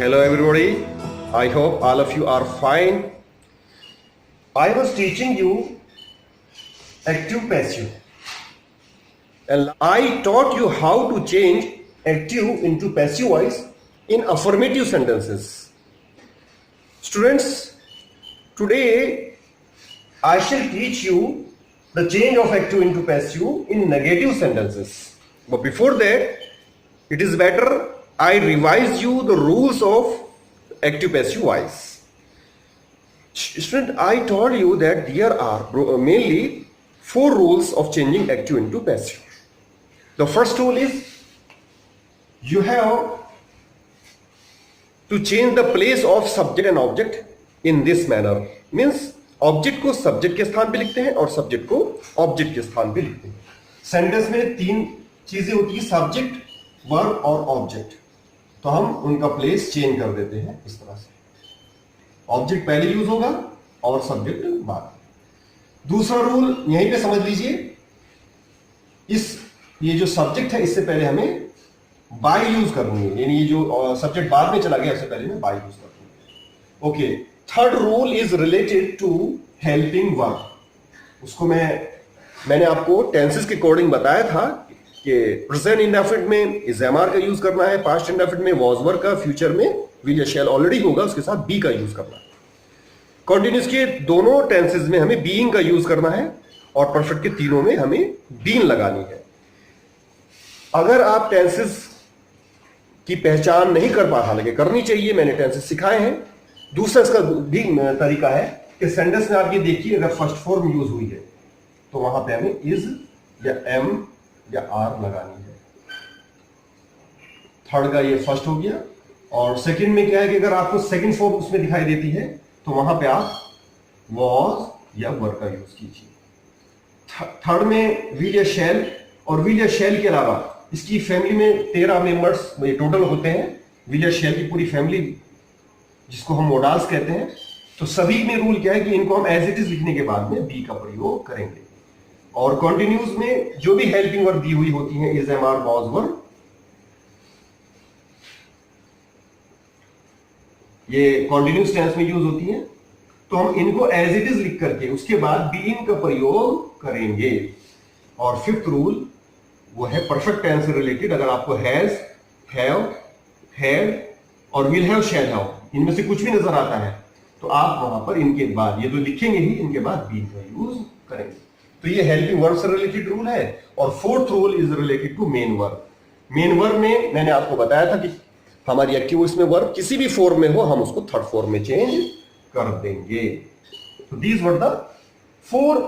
Hello everybody, I hope all of you are fine. I was teaching you active passive and I taught you how to change active into passive voice in affirmative sentences. Students, today I shall teach you the change of active into passive in negative sentences. But before that, it is better I revise you the rules of active passive voice. Student, I told you that there are mainly 4 rules of changing active into passive. The first rule is you have to change the place of subject and object in this manner. Means object को subject के स्थान पे लिखते हैं और subject को object के स्थान पे लिखते हैं. सेंटेंस में 3 चीजें होती है, सब्जेक्ट, वर्ब और ऑब्जेक्ट. तो हम उनका प्लेस चेंज कर देते हैं इस तरह से. ऑब्जेक्ट पहले यूज होगा और सब्जेक्ट बाद. दूसरा रूल यहीं पे समझ लीजिए, ये जो सब्जेक्ट है इससे पहले हमें बाय यूज करनी है, यानी ये जो सब्जेक्ट बाद में चला गया उससे पहले हमें बाय यूज करनी है. Okay. Third rule is related to helping verb. उसको मैंने आपको टेंसेस के अकॉर्डिंग बताया था कि प्रेजेंट इंडेफिनिट में इज एम आर का यूज करना है, पास्ट इंडेफिनिट में वॉज वर का, फ्यूचर में विल या शैल ऑलरेडी होगा, उसके साथ बी का यूज करना है. कॉन्टिन्यूस के दोनों टेंसेस में हमें बीइंग का यूज करना है और परफेक्ट के तीनों में हमें बीन लगानी है. अगर आप टेंसेस की पहचान नहीं कर पा, हालांकि करनी चाहिए, मैंने टेंसेस सिखाए हैं. दूसरा इसका भी तरीका है कि सेंटेंस में आप ये देखिए, अगर फर्स्ट फॉर्म यूज हुई है तो वहां पे हमें इज या एम या आर लगानी है. थर्ड का ये फर्स्ट हो गया. और सेकंड में क्या है कि अगर आपको सेकंड फॉर्म उसमें दिखाई देती है तो वहां पे आप वॉज या वर का यूज कीजिए. थर्ड में विल या शैल, और विल या शैल के अलावा इसकी फैमिली में 13 मेंबर्स टोटल होते हैं. विल या शैल की पूरी फैमिली जिसको हम मोडाल्स कहते हैं. तो सभी में रूल क्या है कि इनको हम एज इट इज लिखने के बाद में बी का प्रयोग करेंगे. और कॉन्टिन्यूस में जो भी हेल्पिंग वर्ब दी हुई होती है, इज, एम, आर, वॉज, वर, ये कॉन्टिन्यूस टेंस में यूज होती हैं. तो हम इनको एज इट इज लिख करके उसके बाद बीइंग का प्रयोग करेंगे. और फिफ्थ रूल वो है परफेक्ट टेंस से रिलेटेड. अगर आपको हैज, हैव, हैड और विल हैव, शैल हैव इनमें से कुछ भी नजर आता है तो आप वहां पर इनके बाद, ये तो लिखेंगे ही, इनके बाद बी का यूज करेंगे. तो ये हेल्पिंग वर्ब से रिलेटेड रूल है. और fourth rule is related to main verb. Main verb में मैंने आपको बताया था कि हमारी एक्टिव वॉइस में वर्ब किसी भी फॉर्म में हो, हम उसको थर्ड फॉर्म में चेंज कर देंगे. तो these were the 4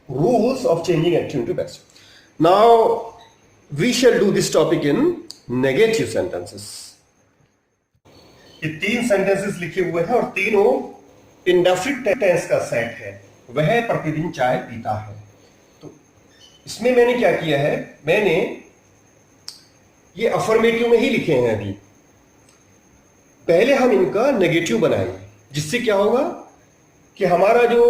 rules of changing active to passive. Now we shall do this topic in negative sentences. ये 3 सेंटेंसेस लिखे हुए हैं और तीनों इंडेफिनिट टेंस का सेट है. वह प्रतिदिन चाय पीता है. तो इसमें मैंने क्या किया है, मैंने ये अफर्मेटिव में ही लिखे हैं. अभी पहले हम इनका नेगेटिव बनाएंगे, जिससे क्या होगा कि हमारा जो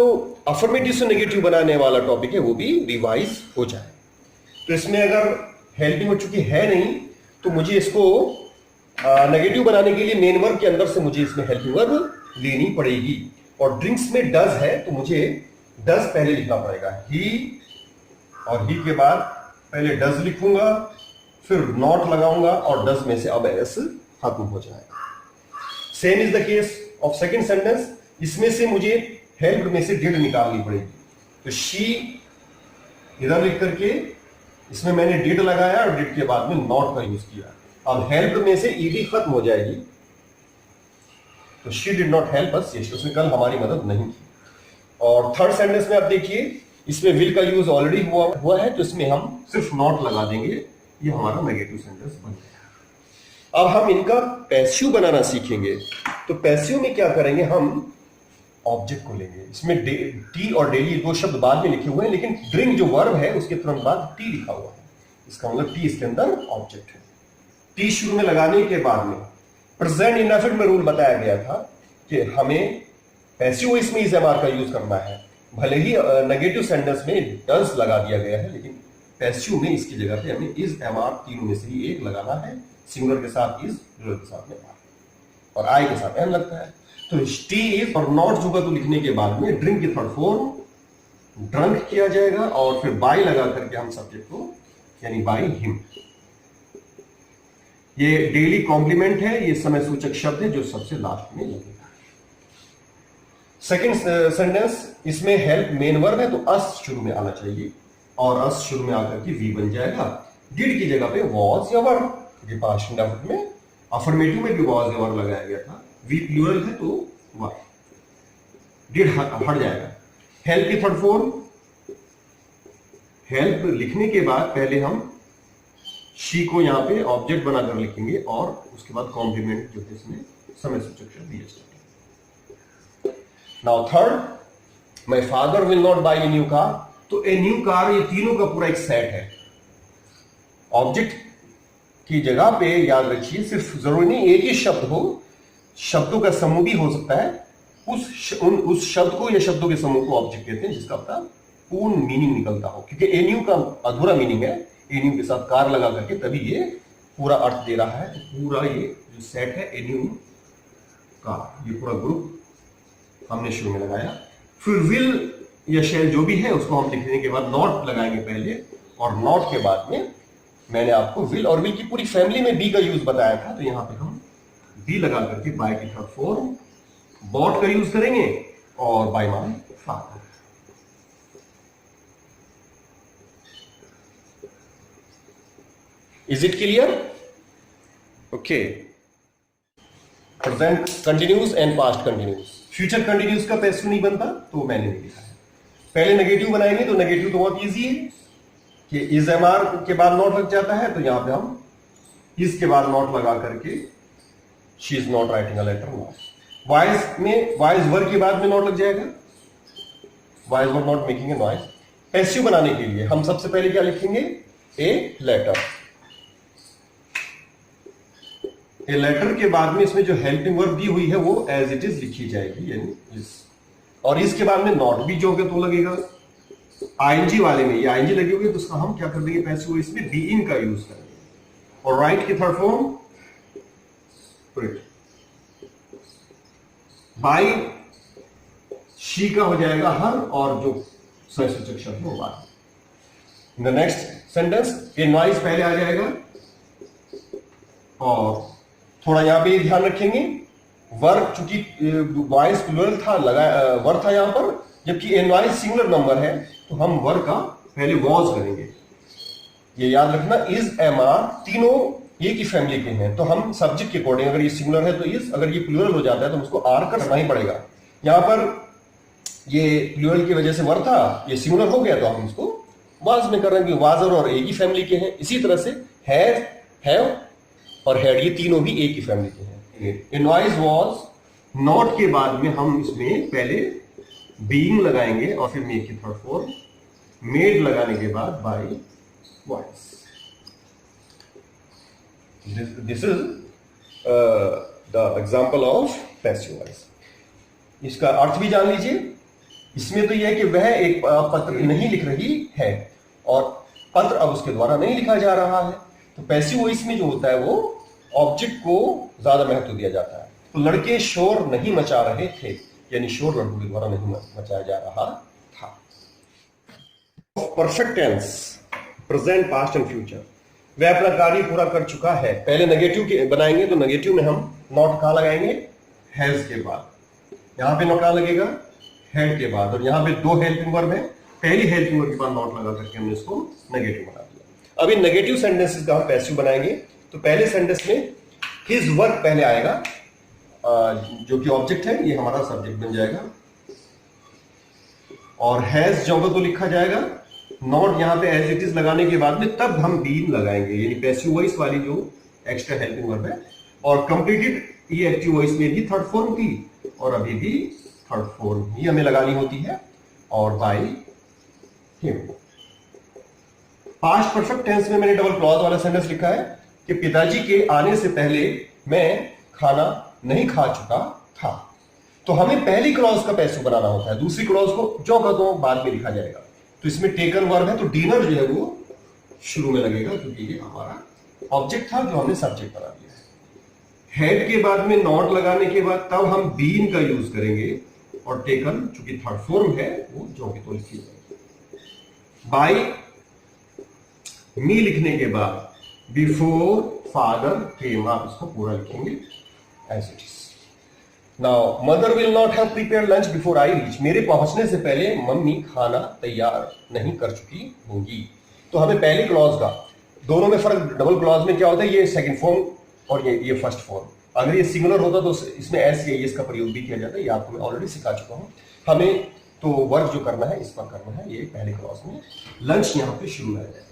अफर्मेटिव से नेगेटिव बनाने वाला टॉपिक है वो भी रिवाइज हो जाए. तो इसमें अगर हेल्पिंग हो चुकी है नहीं तो मुझे इसको नेगेटिव बनाने के लिए मेन वर्ब के अंदर से मुझे इसमें हेल्पिंग वर्ब लेनी पड़ेगी. और ड्रिंक्स में डज है तो मुझे डज पहले लिखना पड़ेगा. ही, और ही के बाद पहले डज लिखूंगा, फिर नॉट लगाऊंगा और डज में से अब एस खत्म हो जाएगा. Same is the case of second sentence. इसमें से मुझे हेल्प में से डिड निकालनी पड़ेगी. तो शी इधर लिख करके इसमें मैंने डिड लगाया और डिड के बाद में नॉट का यूज किया. अब हेल्प में से ईडी खत्म हो जाएगी. तो she did not help us, उसने कल हमारी मदद नहीं की. और थर्ड सेंटेंस में आप देखिए, इसमें विल का यूज ऑलरेडी हुआ है तो इसमें हम सिर्फ नॉट लगा देंगे. ये हमारा नेगेटिव सेंटेंस बन गया. अब हम इनका पैसिव बनाना सीखेंगे. तो पैसिव में क्या करेंगे, हम ऑब्जेक्ट को लेंगे. इसमें टी और डेली 2 शब्द बाद में लिखे हुए हैं, लेकिन ड्रिंक जो वर्ब है उसके तुरंत बाद टी लिखा हुआ है. इसका मतलब टी इसके अंदर ऑब्जेक्ट है. टी शुरू में लगाने के बाद में प्रेजेंट इंडेफिनिट में रूल बताया गया था कि हमें पैसिव वॉइस में इज, एम, आर का यूज करना है. भले ही नेगेटिव सेंटेंस में डज लगा दिया गया है, लेकिन पैसिव में इसकी जगह पे हमें इज, एम, आर तीनों में से ही एक लगाना है. सिंगुलर के साथ इज, प्लूरल के साथ में आर. और आई के साथ एन लगता है। तो टी इफ और नॉट जुगा तो लिखने के बाद में ड्रिंक की थर्ड फॉर्म ड्रंक किया जाएगा और फिर बाय लगा करके हम सब्जेक्ट को यानी बाय हिम। ये डेली कॉम्प्लीमेंट है, ये समय सूचक शब्द है जो सबसे लास्ट में लगेगा। सेकंड सेंटेंस, इसमें हेल्प मेन वर्ब है तो अस शुरू में आना चाहिए और अस शुरू में आकर के वी बन जाएगा। डिड की जगह पे वॉज या वर, क्योंकि पास्ट इंडेफिनिट में अफर्मेटिव में भी वॉज या वर लगाया गया था। वी प्लूरल है तो वर, डिड हट जाएगा। हेल्प की थर्ड फॉर्म, हेल्प लिखने के बाद पहले हम शी को यहां पे ऑब्जेक्ट बनाकर लिखेंगे और उसके बाद कॉम्प्लीमेंट जो है इसमें समय सूचक शब्द दिया जाएगा। Now third, my father will not buy a new car. तो ए न्यू कार, ये तीनों का पूरा एक सेट है। ऑब्जेक्ट की जगह पे याद रखिए सिर्फ जरूरी नहीं एक ही शब्द हो, शब्दों का समूह भी हो सकता है। उस शब्द को या शब्दों के समूह को ऑब्जेक्ट कहते हैं जिसका अपना पूर्ण मीनिंग निकलता हो, क्योंकि ए न्यू का अधूरा मीनिंग है। ए न्यू के साथ कार लगा करके तभी ये पूरा अर्थ दे रहा है। तो पूरा ये जो सेट है ए न्यू कार, ये पूरा ग्रुप हमने शुरू में लगाया। फिर विल या शैल जो भी है उसको हम लिखने के बाद नॉट लगाएंगे पहले, और नॉट के बाद में मैंने आपको विल और विल की पूरी फैमिली में बी का यूज बताया था। तो यहां पे हम बी लगा करके बाय की थर्ड फॉर्म बॉट का यूज करेंगे और by my father. Is it clear? Okay. Present continuous and past continuous. Future continuous का पैसिव नहीं बनता तो मैंने नहीं लिखा है। पहले नेगेटिव बनाएंगे तो नेगेटिव तो बहुत इजी है कि इज एम आर के बाद नॉट लग जाता है, तो यहां पे हम इज के बाद नॉट लगा करके she is not writing a letter not. Wise में वाइज वर के बाद में नॉट लग जाएगा, wise were not making a noise. Passive बनाने के लिए हम सबसे पहले क्या लिखेंगे? A letter. ए लेटर के बाद में इसमें जो हेल्पिंग वर्ब दी हुई है वो एज इट इज लिखी जाएगी, यानी इज। और इसके बाद में नॉट भी जो होगा तो लगेगा। आईएनजी वाले में ये आईएनजी लगी हुई है तो उसका हम क्या कर देंगे? पैसिव इसमें बीइंग का यूज करेंगे। और राइट की थर्ड फॉर्म बाय शी का हो जाएगा हर, और जो ससूचक शब्द होगा। In the next sentence A noise पहले आ जाएगा, और थोड़ा यहां पे ध्यान रखेंगे वर्ब, चूंकि वॉइस प्लूरल था वर्ब था यहां पर, जबकि ए नॉइज सिंगुलर नंबर है तो हम वर्ब का पहले वॉज करेंगे। ये याद रखना, इज एम आर तीनों एक ही फैमिली के हैं, तो हम सब्जेक्ट के अकॉर्डिंग अगर ये सिंगुलर है तो इज, अगर ये प्लूरल हो जाता है तो उसको आर करना ही पड़ेगा। यहां पर ये प्लूरल की वजह से वर्ब था, ये सिंगुलर हो गया तो हम इसको वाज में कर रहे हैं, वाजर और एक ही फैमिली के हैं। इसी तरह से हैव, हैव और हैड ये तीनों भी एक ही फैमिली के हैं। ए नॉइज वाज, नॉट के बाद में हम इसमें पहले बीइंग लगाएंगे और फिर मेक की थर्ड फॉर्म, मेड लगाने के बाद bye voice. This is the example of passive voice. इसका अर्थ भी जान लीजिए। इसमें तो यह है कि वह एक पत्र नहीं लिख रही है और पत्र अब उसके द्वारा नहीं लिखा जा रहा है। तो पैसिव वॉइस में जो होता है वो ऑब्जेक्ट को ज्यादा महत्व दिया जाता है। तो लड़के शोर नहीं मचा रहे थे, यानी शोर लड़कों के द्वारा नहीं मचाया जा रहा था। Perfect tense, present, past and future. वह अपना कार्य पूरा कर चुका है। पहले नेगेटिव बनाएंगे तो नेगेटिव में हम नॉट कहां लगाएंगे? हैज के बाद। यहां पे नॉट कहां लगेगा? हैड के बाद। और यहां पे दो हेल्पिंग वर्ब है, पहली हेल्पिंग वर्ब के बाद नॉट लगा करके हमने इसको नेगेटिव बना दिया। अब इन नेगेटिव सेंटेंसेस का हम पैसिव बनाएंगे। तो पहले सेंटेंस में हिज वर्क पहले आएगा, जो कि ऑब्जेक्ट है, ये हमारा सब्जेक्ट बन जाएगा। और हैज जो होगा तो लिखा जाएगा। नॉट यहां पे एज इट इज लगाने के बाद में तब हम बीन लगाएंगे, यानी पैसिव वॉइस वाली जो एक्स्ट्रा हेल्पिंग वर्ब है। और कंप्लीटेड ये एक्टिव वॉइस में भी थर्ड फॉर्म थी और अभी भी थर्ड फॉर्म ही हमें लगानी होती है, और by him. Past perfect tense में मैंने डबल क्लॉज वाला सेंटेंस लिखा है कि पिताजी के आने से पहले मैं खाना नहीं खा चुका था। तो हमें पहली क्लॉज का पैसिव बनाना होता है, दूसरी क्लॉज को जो का तो बाद में लिखा जाएगा। तो इसमें टेकन वर्ब है तो डिनर जो है वो शुरू में लगेगा, क्योंकि ये हमारा ऑब्जेक्ट था जो हमने सब्जेक्ट बना दिया है। हैड के बाद में नॉट लगाने के बाद तब हम बीन का यूज करेंगे, और टेकन चूंकि थर्ड फॉर्म है वो जो के तो लिखी जाएगी। बाय मी लिखने के बाद बिफोर फादर केम, आप इसको पूरा लिखेंगे as it is. Now mother will not have prepare lunch before I reach, मेरे पहुंचने से पहले मम्मी खाना तैयार नहीं कर चुकी होंगी। तो हमें पहले क्लॉज का, दोनों में फर्क, डबल क्लॉज में क्या होता है, ये सेकंड फॉर्म और ये फर्स्ट फॉर्म। अगर ये सिंगुलर होता तो इसमें एस या एस का प्रयोग भी किया जाता है, ये आपको मैं ऑलरेडी सिखा चुका हूं। हमें तो वर्क जो करना है इस पर करना है, ये पहले क्लॉज में। लंच यहां पे शुरू में आ जाएगा।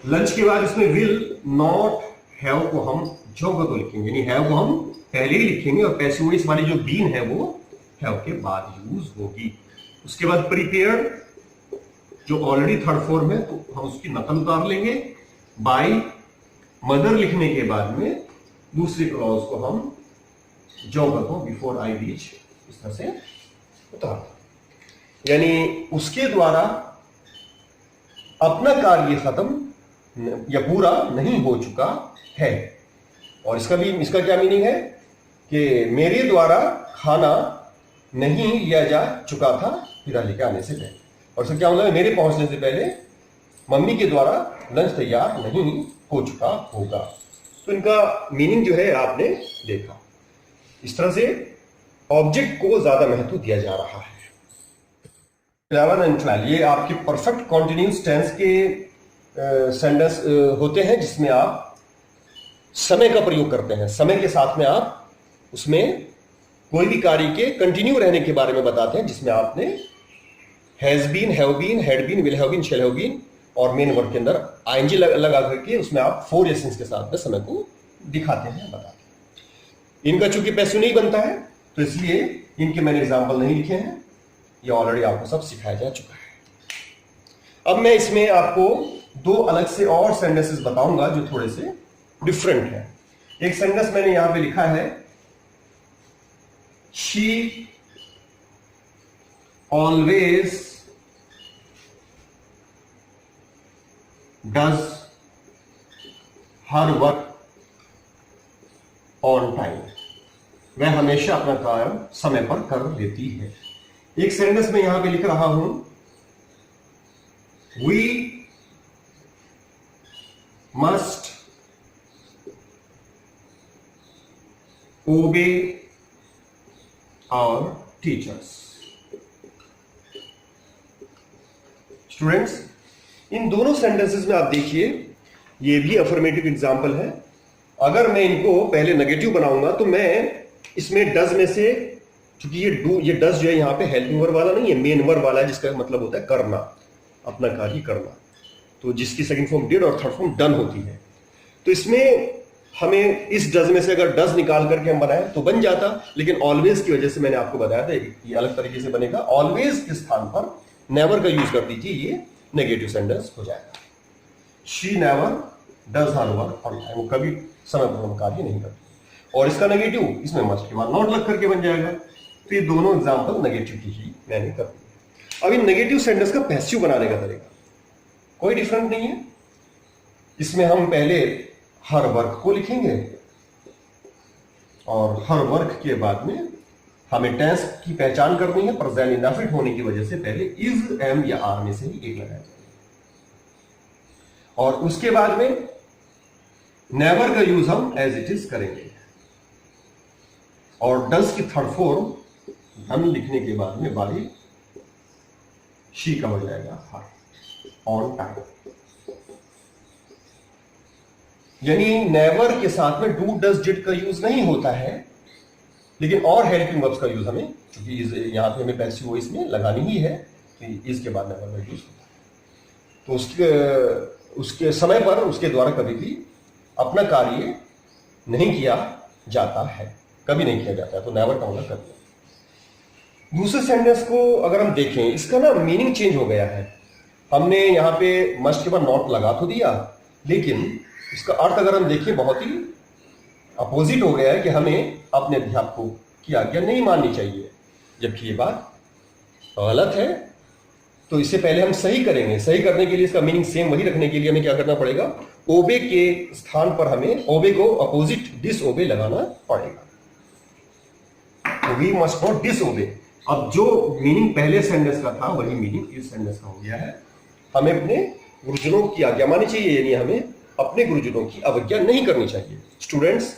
लंच के बाद इसमें विल नॉट हैव को हम जो को तो लिखेंगे, यानी हैव को हम पहले ही लिखेंगे, और पैसिव वॉइस वाली जो बीन है वो हैव के बाद यूज होगी। उसके बाद प्रिपेयर जो ऑलरेडी थर्ड फॉर्म है तो हम उसकी नकल उतार लेंगे। बाय मदर लिखने के बाद में दूसरे क्लॉज को हम जो को बिफोर आई रीच इस तरह से उतार, यानी उसके द्वारा अपना कार्य खत्म या पूरा नहीं हो चुका है। और इसका क्या मीनिंग है कि मेरे द्वारा खाना नहीं लिया जा चुका था हीरा लेके आने से पहले, और इसका क्या मतलब है, मेरे पहुंचने से पहले मम्मी के द्वारा लंच तैयार नहीं हो चुका होगा। तो इनका मीनिंग जो है आपने देखा। इस तरह से ऑब्जेक्ट को ज्यादा महत्व दिया जा रहा है। 11 and 12 ये आपके परफेक्ट कॉन्टिन्यूस टेंस के सेंटेंस होते हैं, जिसमें आप समय का प्रयोग करते हैं। समय के साथ में आप उसमें कोई भी कार्य के कंटिन्यू रहने के बारे में बताते हैं, जिसमें आपने has been, have been, had been, will have been, shall have been, और मेन वर्ब के अंदर आईएनजी लगा करके उसमें आप फोर एसेंस के साथ में समय को दिखाते हैं, बताते हैं। इनका चूंकि पैसिव नहीं बनता है तो इसलिए इनके मैंने एग्जाम्पल नहीं लिखे हैं, ये ऑलरेडी आपको सब सिखाया जा चुका है। अब मैं इसमें आपको दो अलग से और सेंटेंसेस बताऊंगा जो थोड़े से डिफरेंट है। एक सेंटेंस मैंने यहां पे लिखा है, she always does her work on time, वह हमेशा अपना काम समय पर कर लेती है। एक सेंटेंस में यहां पे लिख रहा हूं, we must obey our teachers. Students, इन दोनों सेंटेंसेस में आप देखिए, ये भी अफर्मेटिव एग्जाम्पल है। अगर मैं इनको पहले नेगेटिव बनाऊंगा तो मैं इसमें डज में से, क्योंकि ये डज जो है यहां पे हेल्पिंग वर्ब वाला नहीं है, मेन वर्ब वाला है, जिसका मतलब होता है करना, अपना कार्य करना। तो जिसकी सेकंड फॉर्म डिड और थर्ड फॉर्म डन होती है। तो इसमें हमें इस डज में से अगर डज निकाल करके हम बनाए तो बन जाता, लेकिन ऑलवेज की वजह से मैंने आपको बताया था ये अलग तरीके से बनेगा। ऑलवेज के स्थान पर नेवर का यूज कर दीजिए, ये नेगेटिव सेंटेंस हो जाएगा। She never does her work on time, वो कभी समय पर कार्य नहीं करती। और इसका नेगेटिव इसमें मस्ट के बाद नॉट लग करके बन जाएगा। तो ये दोनों एग्जाम्पल नेगेटिव की ही मैंने कर दी। अब इन नेगेटिव सेंटेंस का पैसिव बनाने का तरीका कोई डिफरेंट नहीं है। इसमें हम पहले हर वर्क को लिखेंगे और हर वर्क के बाद में हमें टेंस की पहचान करनी है। प्रेजेंट इंडेफिनिट होने की वजह से पहले इज, एम या आर में से ही एक लगाया जाएगा। और उसके बाद में नेवर का यूज हम एज इट इज करेंगे। और डज की थर्ड फॉर्म डन लिखने के बाद में बाई शी का हो जाएगा हर ऑन टाइम। यानी नेवर के साथ में डू डज डिड का यूज नहीं होता है, लेकिन और हेल्पिंग वर्ब्स का यूज हमें, क्योंकि यहां पे हमें पैसिव वॉइस में लगानी ही है, तो इसके बाद नेवर का यूज होता है। तो उसके समय पर उसके द्वारा कभी भी अपना कार्य नहीं किया जाता है, कभी नहीं किया जाता है, तो नेवर का मतलब कर दिया। दूसरे सेंटेंस को अगर हम देखें, इसका ना मीनिंग चेंज हो गया है। हमने यहां पे मस्ट के बाद नॉट लगा तो दिया, लेकिन इसका अर्थ अगर हम देखें बहुत ही अपोजिट हो गया है कि हमें अपने अध्यापकों की आज्ञा नहीं माननी चाहिए, जबकि ये बात गलत है। तो इससे पहले हम सही करेंगे। सही करने के लिए इसका मीनिंग सेम वही रखने के लिए हमें क्या करना पड़ेगा, ओबे के स्थान पर हमें ओबे को अपोजिट डिसओबे लगाना पड़ेगा। We must not disobey. अब जो मीनिंग पहले सेंटेंस का था वही मीनिंग इस सेंटेंस का हो गया है। हमें अपने गुरुजनों की आज्ञा माननी चाहिए, यानी हमें अपने गुरुजनों की अवज्ञा नहीं करनी चाहिए। स्टूडेंट्स,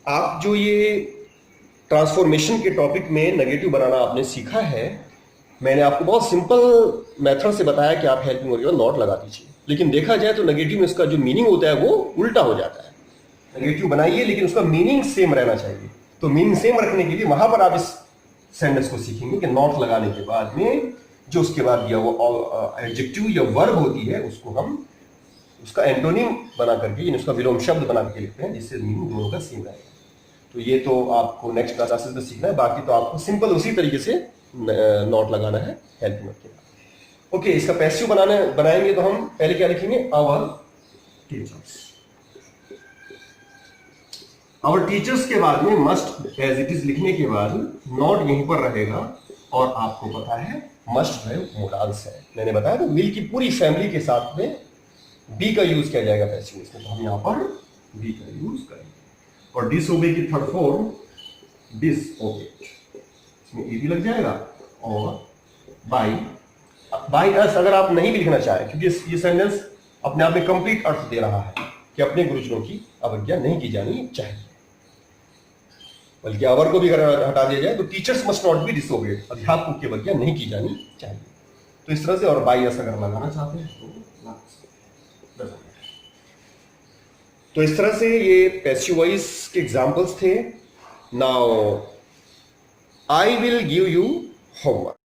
आप जो ये ट्रांसफॉर्मेशन के टॉपिक में नेगेटिव बनाना आपने सीखा है, मैंने आपको बहुत सिंपल मेथड से बताया कि आप हेल्पिंग वर्ब के बाद नॉट लगा दीजिए। लेकिन देखा जाए तो नेगेटिव में इसका जो मीनिंग होता है वो उल्टा हो जाता है। नेगेटिव बनाइए लेकिन उसका मीनिंग सेम रहना चाहिए। तो मीनिंग सेम रखने के लिए वहां पर आप इस सेंटेंस को सीखेंगे कि नॉट लगाने के बाद में जो उसके बाद दिया वो एडजेक्टिव या वर्ब होती है उसको हम उसका एंटोनिम बना करके, यानी उसका विलोम शब्द बना करके लिखते हैं, जिससे मीनिंग दोनों का सेम रहेगा। तो ये तो आपको नेक्स्ट क्लासेस में सीखना है। बाकी तो आपको सिंपल उसी तरीके से नॉट लगाना है हेल्पिंग वर्ब के बाद। ओके, इसका पैसिव बनाएंगे तो हम पहले क्या लिखेंगे, आवर टीचर्स। आवर टीचर्स के बाद में मस्ट एज इट इज लिखने के बाद नॉट यहीं पर रहेगा, और आपको पता है मस्ट है मोडाल्स है। मैंने बताया तो विल की पूरी फैमिली के साथ में बी का यूज किया जाएगा पैसिव में, तो हम यहां पर बी का यूज करेंगे। और डिसओबे की थर्ड फॉर्म डिसओबे, इसमें ई भी लग जाएगा। और बाई अस अगर आप नहीं भी लिखना चाहें, क्योंकि ये सेंटेंस अपने आप में कंप्लीट अर्थ दे रहा है कि अपने गुरुजनों की अवज्ञा नहीं की जानी चाहिए। बल्कि अवर को भी अगर हटा दिया जाए तो टीचर्स मस्ट नॉट बी डिसओबेड, अध्यापकों की अवज्ञा नहीं की जानी चाहिए। तो इस तरह से, और बाई अस अगर लगाना चाहते हैं तो इस तरह से ये पैसिव वॉइस के एग्जांपल्स थे। Now I will give you homework.